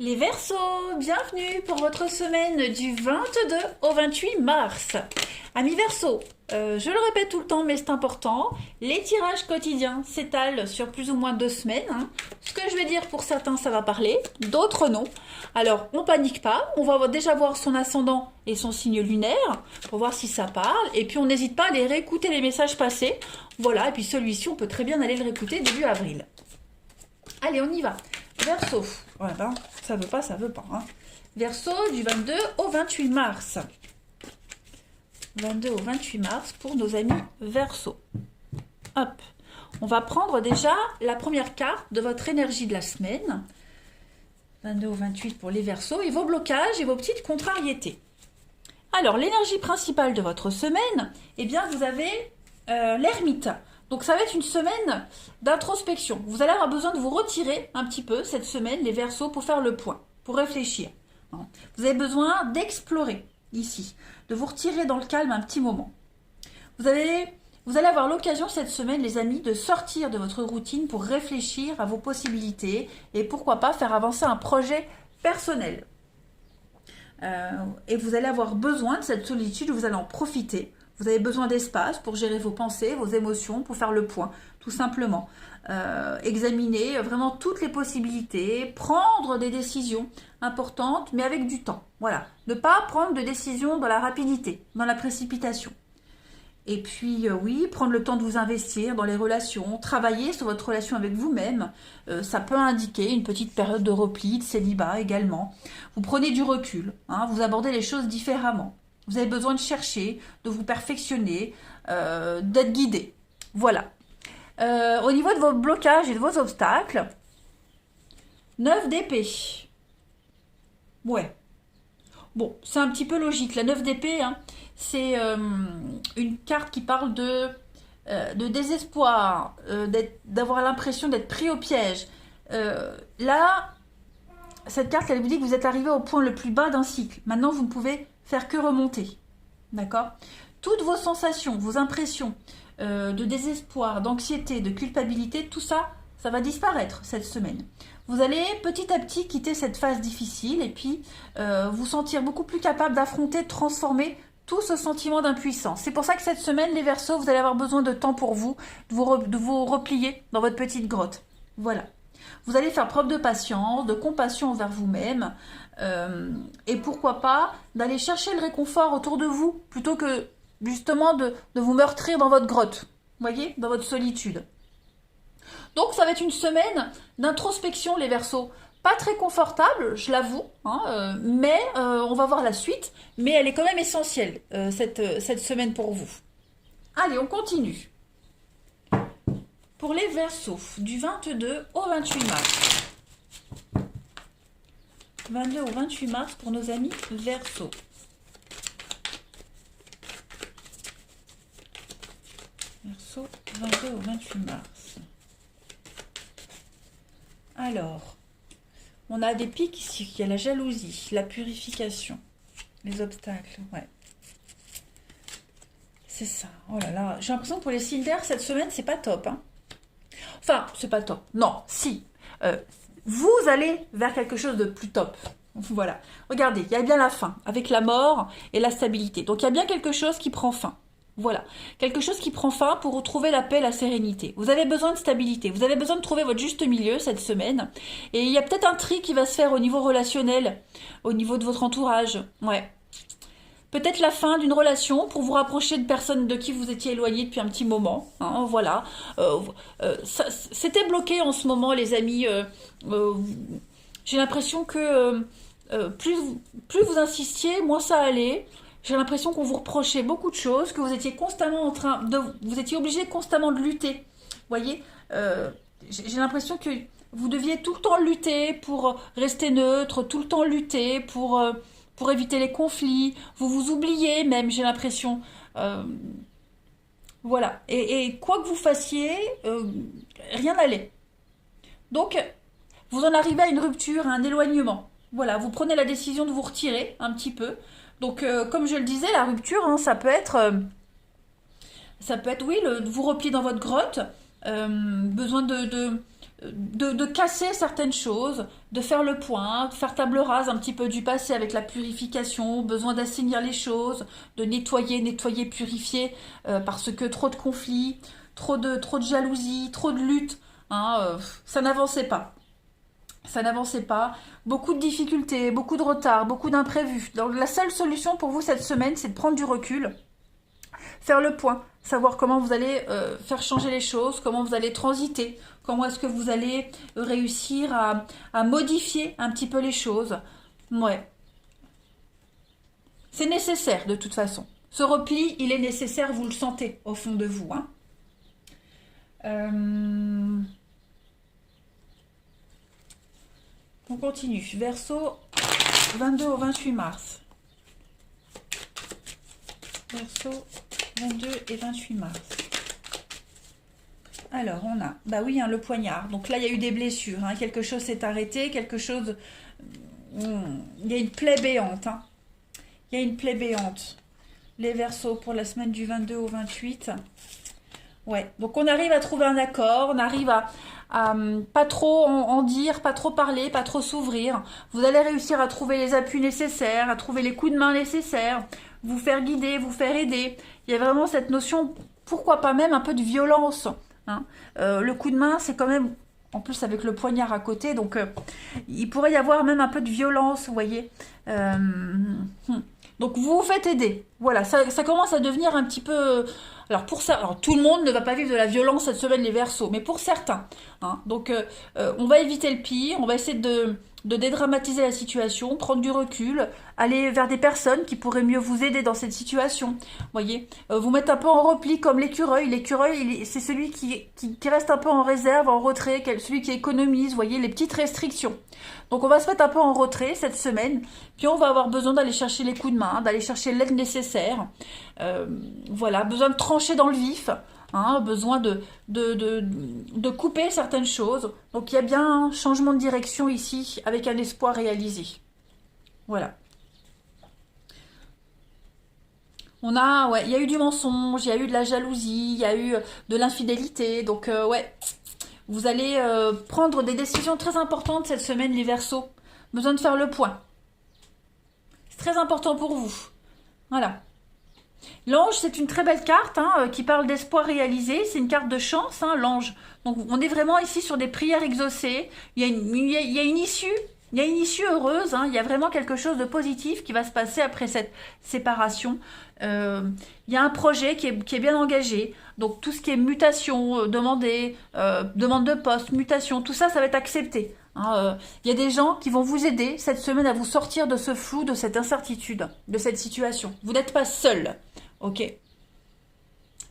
Les Verseaux, bienvenue pour votre semaine du 22 au 28 mars. Amis Verseaux, je le répète tout le temps mais c'est important, les tirages quotidiens s'étalent sur plus ou moins 2 semaines. Ce que je vais dire pour certains ça va parler, d'autres non. Alors on panique pas, on va déjà voir son ascendant et son signe lunaire pour voir si ça parle. Et puis on n'hésite pas à aller réécouter les messages passés. Voilà, et puis celui-ci on peut très bien aller le réécouter début avril. Allez, on y va. Verseau, voilà, ça veut pas, ça veut pas. Verseau du 22 au 28 mars. 22 au 28 mars pour nos amis Verseau. Hop, on va prendre déjà la première carte de votre énergie de la semaine. 22 au 28 pour les Verseaux et vos blocages et vos petites contrariétés. Alors, l'énergie principale de votre semaine, eh bien, vous avez l'ermite. Donc ça va être une semaine d'introspection. Vous allez avoir besoin de vous retirer un petit peu cette semaine, les Verseaux, pour faire le point, pour réfléchir. Vous avez besoin d'explorer ici, de vous retirer dans le calme un petit moment. Vous allez avoir l'occasion cette semaine, les amis, de sortir de votre routine pour réfléchir à vos possibilités et pourquoi pas faire avancer un projet personnel. Et vous allez avoir besoin de cette solitude, vous allez en profiter. Vous avez besoin d'espace pour gérer vos pensées, vos émotions, pour faire le point, tout simplement. Examiner vraiment toutes les possibilités, prendre des décisions importantes, mais avec du temps. Voilà, ne pas prendre de décisions dans la rapidité, dans la précipitation. Et puis, oui, prendre le temps de vous investir dans les relations, travailler sur votre relation avec vous-même. Ça peut indiquer une petite période de repli, de célibat également. Vous prenez du recul, vous abordez les choses différemment. Vous avez besoin de chercher, de vous perfectionner, d'être guidé. Voilà. Au niveau de vos blocages et de vos obstacles, 9 d'épée. Ouais. Bon, c'est un petit peu logique. La 9 d'épée, c'est une carte qui parle de désespoir, d'avoir l'impression d'être pris au piège. Là, cette carte, elle vous dit que vous êtes arrivé au point le plus bas d'un cycle. Maintenant, vous ne pouvez faire que remonter. D'accord ? Toutes vos sensations, vos impressions de désespoir, d'anxiété, de culpabilité, tout ça, ça va disparaître cette semaine. Vous allez petit à petit quitter cette phase difficile et puis vous sentir beaucoup plus capable d'affronter, de transformer tout ce sentiment d'impuissance. C'est pour ça que cette semaine, les Verseaux, vous allez avoir besoin de temps pour vous, de vous replier dans votre petite grotte. Voilà. Vous allez faire preuve de patience, de compassion envers vous-même et pourquoi pas d'aller chercher le réconfort autour de vous plutôt que justement de vous meurtrir dans votre grotte, voyez, dans votre solitude. Donc ça va être une semaine d'introspection les Verseaux. Pas très confortable, je l'avoue, mais on va voir la suite, mais elle est quand même essentielle cette semaine pour vous. Allez, on continue. Pour les Verseaux, du 22 au 28 mars. 22 au 28 mars pour nos amis Verseaux. Verseaux, 22 au 28 mars. Alors, on a des pics ici. Il y a la jalousie, la purification, les obstacles, ouais. C'est ça. Oh là là, j'ai l'impression que pour les signes d'air, cette semaine, c'est pas top, Enfin, c'est pas top. Non, si. Vous allez vers quelque chose de plus top. Voilà. Regardez, il y a bien la fin, avec la mort et la stabilité. Donc, il y a bien quelque chose qui prend fin. Voilà. Quelque chose qui prend fin pour retrouver la paix, la sérénité. Vous avez besoin de stabilité. Vous avez besoin de trouver votre juste milieu cette semaine. Et il y a peut-être un tri qui va se faire au niveau relationnel, au niveau de votre entourage. Ouais. Peut-être la fin d'une relation pour vous rapprocher de personnes de qui vous étiez éloigné depuis un petit moment. Voilà. C'était bloqué en ce moment, les amis. J'ai l'impression que plus vous insistiez, moins ça allait. J'ai l'impression qu'on vous reprochait beaucoup de choses, que vous étiez constamment vous étiez obligé constamment de lutter. Vous voyez, j'ai l'impression que vous deviez tout le temps lutter pour rester neutre, tout le temps lutter pour éviter les conflits. Vous vous oubliez même, j'ai l'impression. Voilà. Et quoi que vous fassiez, rien n'allait. Donc, vous en arrivez à une rupture, à un éloignement. Voilà, vous prenez la décision de vous retirer un petit peu. Donc, comme je le disais, la rupture, ça peut être, oui, de vous replier dans votre grotte, besoin de de casser certaines choses, de faire le point, de faire table rase un petit peu du passé avec la purification, besoin d'assainir les choses, de nettoyer, purifier, parce que trop de conflits, trop de jalousie, trop de lutte, hein, ça n'avançait pas. Ça n'avançait pas, beaucoup de difficultés, beaucoup de retard, beaucoup d'imprévus. Donc la seule solution pour vous cette semaine, c'est de prendre du recul, faire le point, savoir comment vous allez faire changer les choses, comment vous allez transiter, comment est-ce que vous allez réussir à modifier un petit peu les choses. Ouais, c'est nécessaire de toute façon. Ce repli, il est nécessaire, vous le sentez au fond de vous. Hein. On continue. Verseau 22 au 28 mars. Verseau 22 et 28 mars. Alors, on a, bah oui, hein, le poignard. Donc là, il y a eu des blessures. Hein. Quelque chose s'est arrêté, quelque chose... Il y a une plaie béante. Hein. Il y a une plaie béante. Les Verseaux pour la semaine du 22 au 28. Ouais, donc on arrive à trouver un accord, on arrive à pas trop en dire, pas trop parler, pas trop s'ouvrir. Vous allez réussir à trouver les appuis nécessaires, à trouver les coups de main nécessaires, vous faire guider, vous faire aider. Il y a vraiment cette notion, pourquoi pas même un peu de violence. Hein. Le coup de main, c'est quand même, en plus avec le poignard à côté, donc il pourrait y avoir même un peu de violence, vous voyez. Donc vous vous faites aider. Voilà, ça commence à devenir un petit peu... Alors pour ça, alors tout le monde ne va pas vivre de la violence cette semaine les Verseaux, mais pour certains. Hein, donc on va éviter le pire, on va essayer de dédramatiser la situation, prendre du recul, aller vers des personnes qui pourraient mieux vous aider dans cette situation. Voyez, vous mettre un peu en repli comme l'écureuil. L'écureuil, c'est celui qui reste un peu en réserve, en retrait, celui qui économise, voyez, les petites restrictions. Donc on va se mettre un peu en retrait cette semaine, puis on va avoir besoin d'aller chercher les coups de main, d'aller chercher l'aide nécessaire. Voilà, besoin de trancher dans le vif, hein, besoin de couper certaines choses. Donc il y a bien un changement de direction ici, avec un espoir réalisé. Voilà. On a, ouais, il y a eu du mensonge, il y a eu de la jalousie, il y a eu de l'infidélité. Donc ouais, vous allez prendre des décisions très importantes cette semaine, les Verseaux. Besoin de faire le point. C'est très important pour vous. Voilà. L'ange, c'est une très belle carte hein, qui parle d'espoir réalisé. C'est une carte de chance, hein, l'ange. Donc on est vraiment ici sur des prières exaucées. Il y a une issue. Il y a une issue heureuse. Hein, il y a vraiment quelque chose de positif qui va se passer après cette séparation. Il y a un projet qui est bien engagé. Donc tout ce qui est mutation, demande de poste, mutation, tout ça, ça va être accepté. Hein, y a des gens qui vont vous aider cette semaine à vous sortir de ce flou, de cette incertitude, de cette situation. Vous n'êtes pas seul, ok?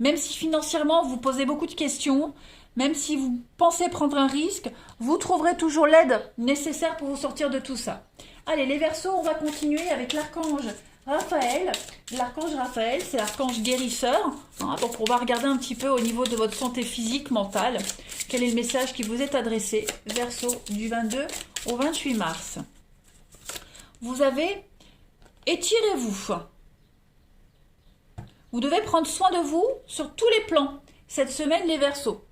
Même si financièrement vous posez beaucoup de questions, même si vous pensez prendre un risque, vous trouverez toujours l'aide nécessaire pour vous sortir de tout ça. Allez, les Verseaux, on va continuer avec l'archange Raphaël. L'archange Raphaël, c'est l'archange guérisseur. Hein, donc on va regarder un petit peu au niveau de votre santé physique, mentale. Quel est le message qui vous est adressé? Verseau du 22 au 28 mars. Vous avez étirez-vous. Vous devez prendre soin de vous sur tous les plans. Cette semaine, les Verseaux.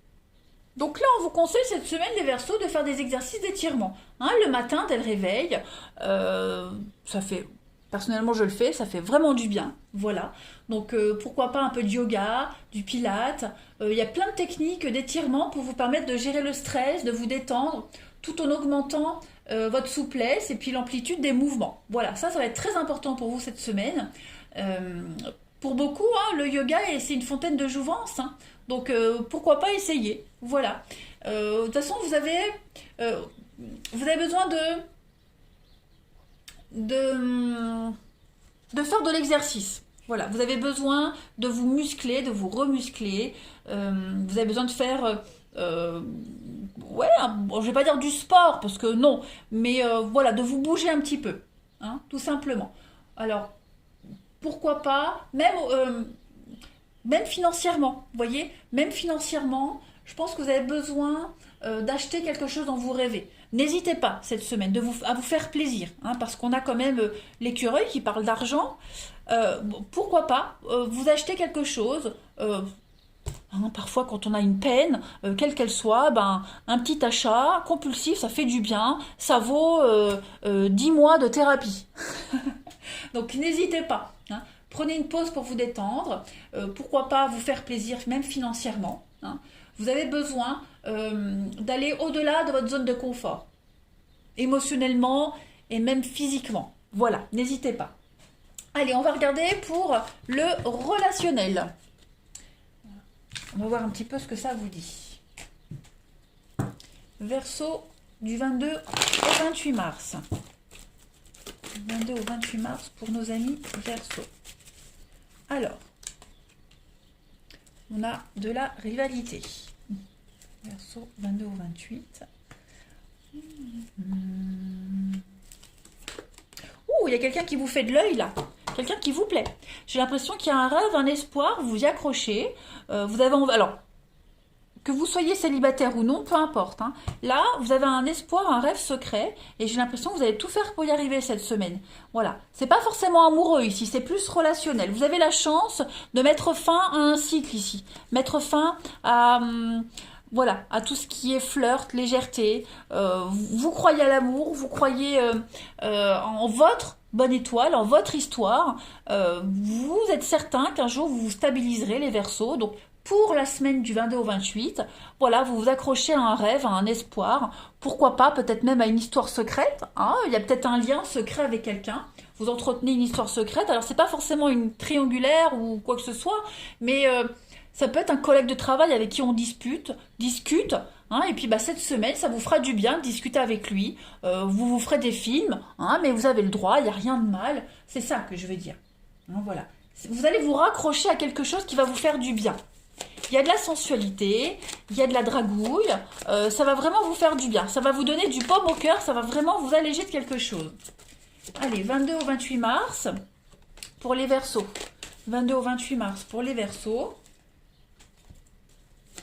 Donc là, on vous conseille cette semaine, les Verseaux, de faire des exercices d'étirement. Hein, le matin, dès le réveil, ça fait... Personnellement, je le fais, ça fait vraiment du bien. Voilà. Donc, pourquoi pas un peu de yoga, du pilates. Il y a plein de techniques d'étirement pour vous permettre de gérer le stress, de vous détendre, tout en augmentant votre souplesse et puis l'amplitude des mouvements. Voilà, ça va être très important pour vous cette semaine. Pour beaucoup, hein, le yoga, c'est une fontaine de jouvence. Hein. Donc, pourquoi pas essayer. Voilà. De toute façon, vous avez besoin de faire de l'exercice. Voilà, vous avez besoin de vous muscler, de vous remuscler. Vous avez besoin de faire, ouais, bon, je vais pas dire du sport parce que non, mais voilà, de vous bouger un petit peu, hein, tout simplement. Alors, pourquoi pas, même financièrement, vous voyez, même financièrement, je pense que vous avez besoin d'acheter quelque chose dont vous rêvez. N'hésitez pas cette semaine à vous faire plaisir, hein, parce qu'on a quand même l'écureuil qui parle d'argent. Pourquoi pas vous acheter quelque chose, Hein, parfois, quand on a une peine, quelle qu'elle soit, ben, un petit achat compulsif, ça fait du bien. Ça vaut 10 mois de thérapie. Donc, n'hésitez pas. Hein. Prenez une pause pour vous détendre. Pourquoi pas vous faire plaisir, même financièrement. Hein. Vous avez besoin d'aller au-delà de votre zone de confort, émotionnellement et même physiquement. Voilà, n'hésitez pas. Allez, on va regarder pour le relationnel. On va voir un petit peu ce que ça vous dit. Verseau du 22 au 28 mars. 22 au 28 mars pour nos amis Verseau. Alors, on a de la rivalité. Verseau 22 au 28. Ouh, il y a quelqu'un qui vous fait de l'œil là. Quelqu'un qui vous plaît. J'ai l'impression qu'il y a un rêve, un espoir, vous y accrochez. Vous avez envie... Alors, que vous soyez célibataire ou non, peu importe. Hein. Là, vous avez un espoir, un rêve secret, et j'ai l'impression que vous allez tout faire pour y arriver cette semaine. Voilà. C'est pas forcément amoureux ici, c'est plus relationnel. Vous avez la chance de mettre fin à un cycle ici. Mettre fin à... voilà, à tout ce qui est flirt, légèreté. Vous croyez à l'amour, vous croyez en votre bonne étoile, en votre histoire. Vous êtes certain qu'un jour vous vous stabiliserez les Verseaux. Donc pour la semaine du 22 au 28, voilà, vous vous accrochez à un rêve, à un espoir. Pourquoi pas, peut-être même à une histoire secrète. Hein, il y a peut-être un lien secret avec quelqu'un. Vous entretenez une histoire secrète. Alors c'est pas forcément une triangulaire ou quoi que ce soit, mais ça peut être un collègue de travail avec qui on discute, hein, et puis bah, cette semaine, ça vous fera du bien de discuter avec lui. Vous vous ferez des films, hein, mais vous avez le droit, il n'y a rien de mal. C'est ça que je veux dire. Hein, voilà. Vous allez vous raccrocher à quelque chose qui va vous faire du bien. Il y a de la sensualité, il y a de la dragouille, ça va vraiment vous faire du bien. Ça va vous donner du baume au cœur, ça va vraiment vous alléger de quelque chose. Allez, 22 au 28 mars pour les Verseaux. 22 au 28 mars pour les Verseaux.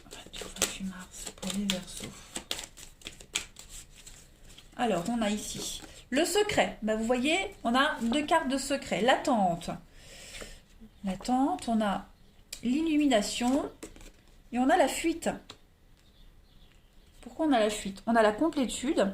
28 mars pour les Verseaux. Alors, on a ici le secret. Bah, vous voyez, on a deux cartes de secret. L'attente. L'attente, on a l'illumination et on a la fuite. Pourquoi on a la fuite? On a la complétude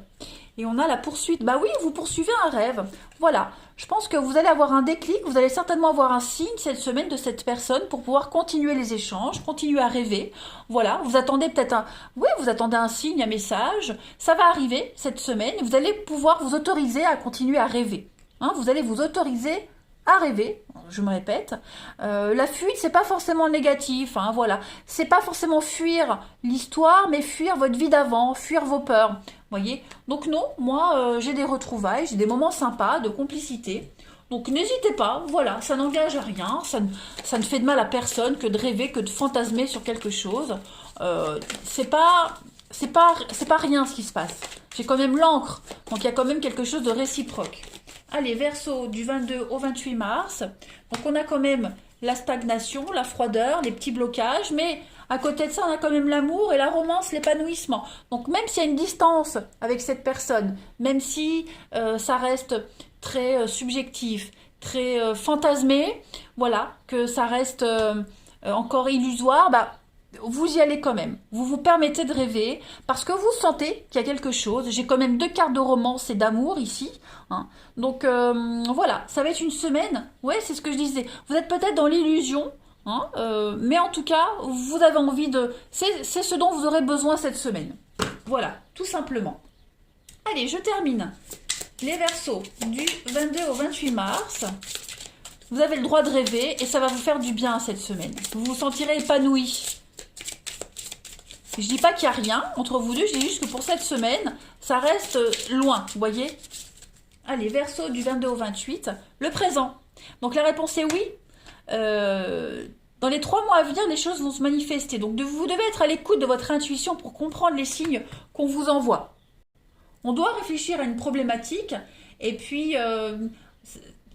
et on a la poursuite. Bah oui, vous poursuivez un rêve. Voilà. Je pense que vous allez avoir un déclic, vous allez certainement avoir un signe cette semaine de cette personne pour pouvoir continuer les échanges, continuer à rêver. Voilà, vous attendez peut-être un... Oui, vous attendez un signe, un message. Ça va arriver cette semaine et vous allez pouvoir vous autoriser à continuer à rêver. Hein, vous allez vous autoriser à rêver, je me répète. La fuite, c'est pas forcément négatif, hein, voilà. C'est pas forcément fuir l'histoire, mais fuir votre vie d'avant, fuir vos peurs. Voyez. Donc non, moi, j'ai des retrouvailles, j'ai des moments sympas de complicité. Donc n'hésitez pas, voilà, ça n'engage à rien, ça ne fait de mal à personne que de rêver, que de fantasmer sur quelque chose. C'est pas rien ce qui se passe. J'ai quand même l'encre, donc il y a quand même quelque chose de réciproque. Allez, Verseau du 22 au 28 mars. Donc on a quand même la stagnation, la froideur, les petits blocages, mais à côté de ça, on a quand même l'amour et la romance, l'épanouissement. Donc même s'il y a une distance avec cette personne, même si ça reste très subjectif, très fantasmé, voilà, que ça reste encore illusoire, bah vous y allez quand même. Vous vous permettez de rêver parce que vous sentez qu'il y a quelque chose. J'ai quand même deux cartes de romance et d'amour ici. Hein. Donc voilà, ça va être une semaine. Ouais, c'est ce que je disais. Vous êtes peut-être dans l'illusion. Hein, mais en tout cas, vous avez envie de... C'est ce dont vous aurez besoin cette semaine. Voilà, tout simplement. Allez, je termine. Les Verseaux du 22 au 28 mars. Vous avez le droit de rêver et ça va vous faire du bien cette semaine. Vous vous sentirez épanoui. Je dis pas qu'il n'y a rien entre vous deux, je dis juste que pour cette semaine, ça reste loin, vous voyez. Allez, Verseau du 22 au 28, le présent. Donc la réponse est oui. Dans les 3 mois à venir, les choses vont se manifester. Donc vous devez être à l'écoute de votre intuition pour comprendre les signes qu'on vous envoie. On doit réfléchir à une problématique et puis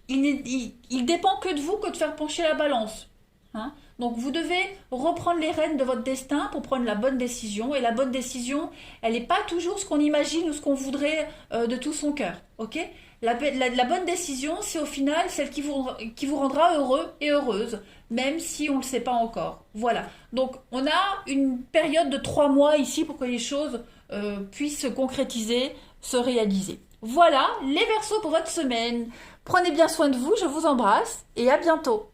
il dépend que de vous que de faire pencher la balance. Hein, Donc vous devez reprendre les rênes de votre destin pour prendre la bonne décision. Et la bonne décision, elle n'est pas toujours ce qu'on imagine ou ce qu'on voudrait de tout son cœur. Ok? La bonne décision, c'est au final celle qui vous rendra heureux et heureuse, même si on ne le sait pas encore. Voilà. Donc on a une période de 3 mois ici pour que les choses puissent se concrétiser, se réaliser. Voilà les Verseaux pour votre semaine. Prenez bien soin de vous, je vous embrasse et à bientôt.